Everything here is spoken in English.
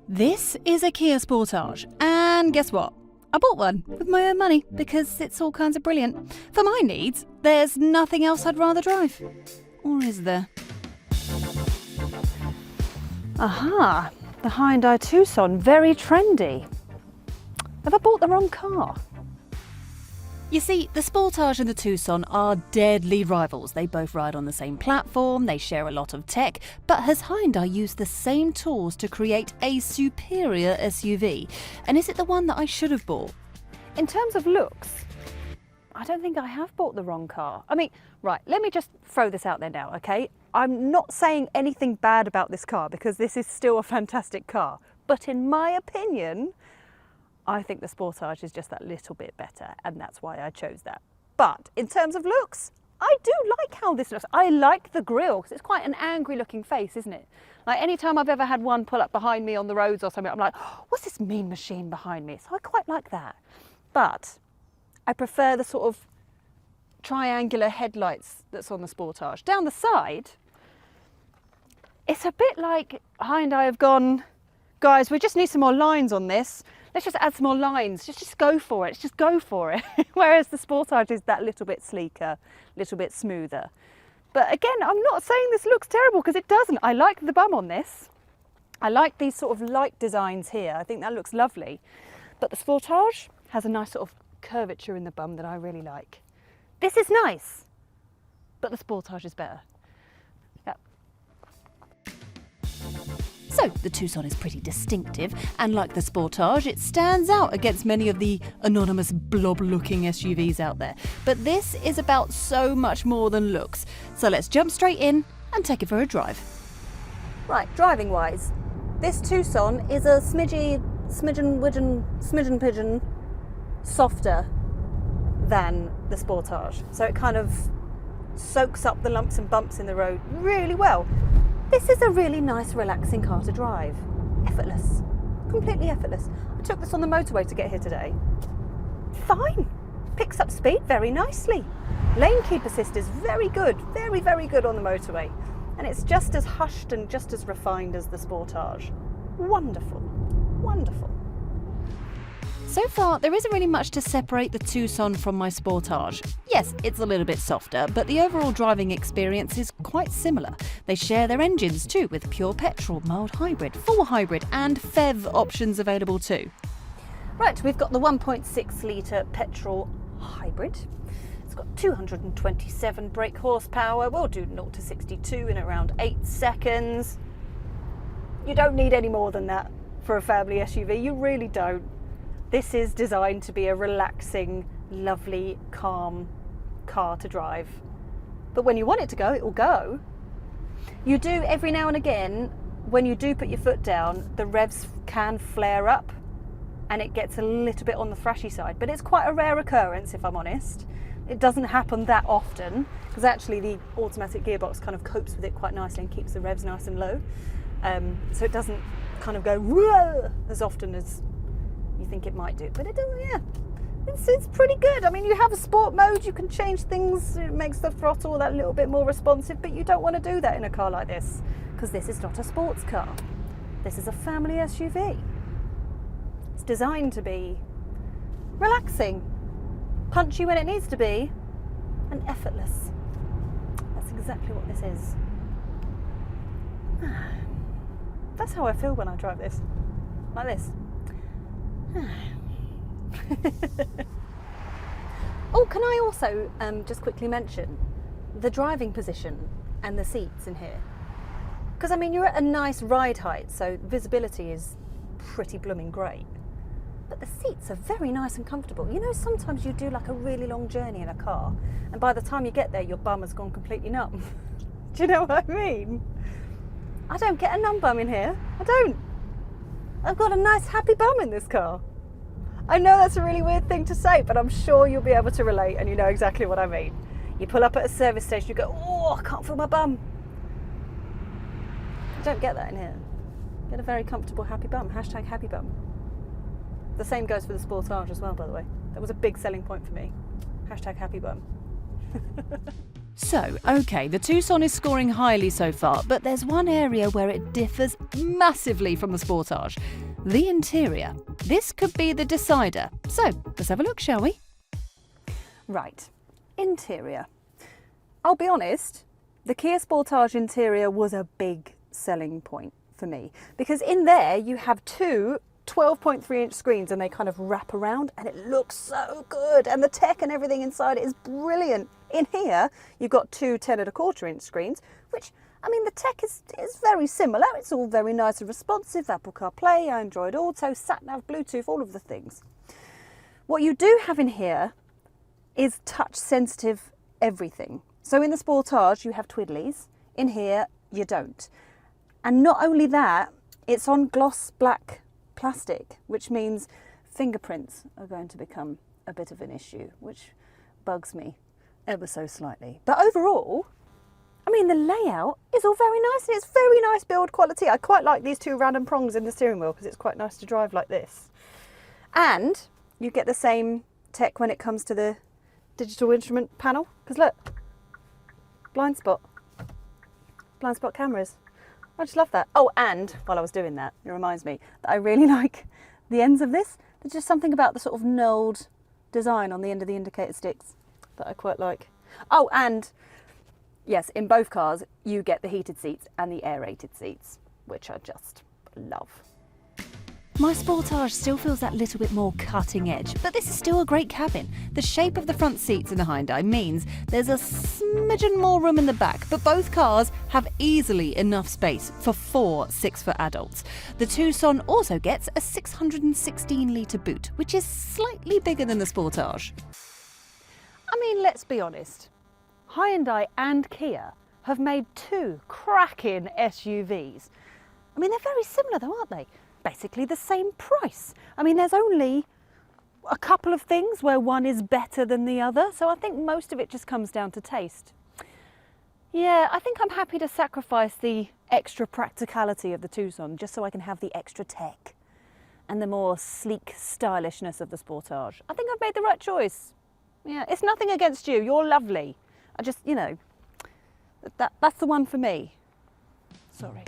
This is a Kia Sportage, and guess what? I bought one with my own money because it's all kinds of brilliant. For my needs, there's nothing else I'd rather drive. Or is there? Aha! The Hyundai Tucson, very trendy. Have I bought the wrong car? You see, the Sportage and the Tucson are deadly rivals. They both ride on the same platform, they share a lot of tech, but has Hyundai used the same tools to create a superior SUV? And is it the one that I should have bought? In terms of looks, I don't think I have bought the wrong car. I mean, right, let me just throw this out there now, okay? I'm not saying anything bad about this car because this is still a fantastic car. But in my opinion, I think the Sportage is just that little bit better, and that's why I chose that. But in terms of looks, I do like how this looks. I like the grille because it's quite an angry looking face, isn't it? Like any time I've ever had one pull up behind me on the roads or something, I'm like, oh, what's this mean machine behind me? So I quite like that. But I prefer the sort of triangular headlights that's on the Sportage. Down the side, it's a bit like Hyundai have gone, guys, we just need some more lines on this. Let's just add some more lines. Just go for it. Just go for it. Whereas the Sportage is that little bit sleeker, little bit smoother. But again, I'm not saying this looks terrible because it doesn't. I like the bum on this. I like these sort of light designs here. I think that looks lovely. But the Sportage has a nice sort of curvature in the bum that I really like. This is nice, but the Sportage is better. Yep. So the Tucson is pretty distinctive, and like the Sportage, it stands out against many of the anonymous blob-looking SUVs out there. But this is about so much more than looks. So let's jump straight in and take it for a drive. Right, driving-wise, this Tucson is a smidgen pigeon softer than the Sportage. So it kind of soaks up the lumps and bumps in the road really well. This is a really nice, relaxing car to drive. Effortless. Completely effortless. I took this on the motorway to get here today. Fine. Picks up speed very nicely. Lane keep assist is very good. Very, very good on the motorway. And it's just as hushed and just as refined as the Sportage. Wonderful. Wonderful. So far, there isn't really much to separate the Tucson from my Sportage. Yes, it's a little bit softer, but the overall driving experience is quite similar. They share their engines too, with pure petrol, mild hybrid, full hybrid and PHEV options available too. Right, we've got the 1.6 litre petrol hybrid. It's got 227 brake horsepower. We'll do 0 to 62 in around 8 seconds. You don't need any more than that for a family SUV, you really don't. This is designed to be a relaxing, lovely, calm car to drive. But when you want it to go, it will go. You do, every now and again, when you do put your foot down, the revs can flare up and it gets a little bit on the thrashy side. But it's quite a rare occurrence, if I'm honest. It doesn't happen that often because actually the automatic gearbox kind of copes with it quite nicely and keeps the revs nice and low. So it doesn't kind of go whoa as often as you think it might do, but it doesn't. Yeah, it's pretty good. I mean, you have a sport mode, you can change things, it makes the throttle that little bit more responsive, but you don't want to do that in a car like this because this is not a sports car. This is a family SUV. It's designed to be relaxing, punchy when it needs to be, and effortless. That's exactly what this is. That's how I feel when I drive this, like this. Oh, can I also just quickly mention the driving position and the seats in here? Because I mean, you're at a nice ride height, so visibility is pretty blooming great. But the seats are very nice and comfortable. You know, sometimes you do like a really long journey in a car, and by the time you get there, your bum has gone completely numb. Do you know what I mean? I don't get a numb bum in here. I don't. I've got a nice happy bum in this car. I know that's a really weird thing to say, but I'm sure you'll be able to relate and you know exactly what I mean. You pull up at a service station, you go, oh, I can't feel my bum. You don't get that in here. You get a very comfortable happy bum. Hashtag happy bum. The same goes for the Sportage as well, by the way. That was a big selling point for me. Hashtag happy bum. So, okay, the Tucson is scoring highly so far, but there's one area where it differs massively from the Sportage. The interior. This could be the decider. So, let's have a look, shall we? Right, interior. I'll be honest, the Kia Sportage interior was a big selling point for me, because in there you have two 12.3-inch screens and they kind of wrap around and it looks so good, and the tech and everything inside it is brilliant. In here you've got two 10.25-inch screens, which, I mean, the tech is very similar. It's all very nice and responsive. Apple CarPlay, Android Auto, sat-nav, Bluetooth, all of the things. What you do have in here is touch sensitive everything. So in the Sportage you have twiddlies, in here you don't. And not only that, it's on gloss black plastic, which means fingerprints are going to become a bit of an issue, which bugs me ever so slightly. But overall, I mean, the layout is all very nice and it's very nice build quality. I quite like these two random prongs in the steering wheel because it's quite nice to drive like this. And you get the same tech when it comes to the digital instrument panel, because look, blind spot cameras. I just love that. Oh, and while I was doing that, it reminds me that I really like the ends of this. There's just something about the sort of knurled design on the end of the indicator sticks that I quite like. Oh, and yes, in both cars you get the heated seats and the aerated seats, which I just love. My Sportage still feels that little bit more cutting edge, but this is still a great cabin. The shape of the front seats in the Hyundai means there's a smidgen more room in the back, but both cars have easily enough space for 4 6-foot adults. The Tucson also gets a 616-litre boot, which is slightly bigger than the Sportage. I mean, let's be honest. Hyundai and Kia have made two cracking SUVs. I mean, they're very similar though, aren't they? Basically the same price. I mean, there's only a couple of things where one is better than the other, so I think most of it just comes down to taste. Yeah, I think I'm happy to sacrifice the extra practicality of the Tucson just so I can have the extra tech and the more sleek stylishness of the Sportage. I think I've made the right choice. Yeah, it's nothing against you, you're lovely. I just, you know, that's the one for me. Sorry.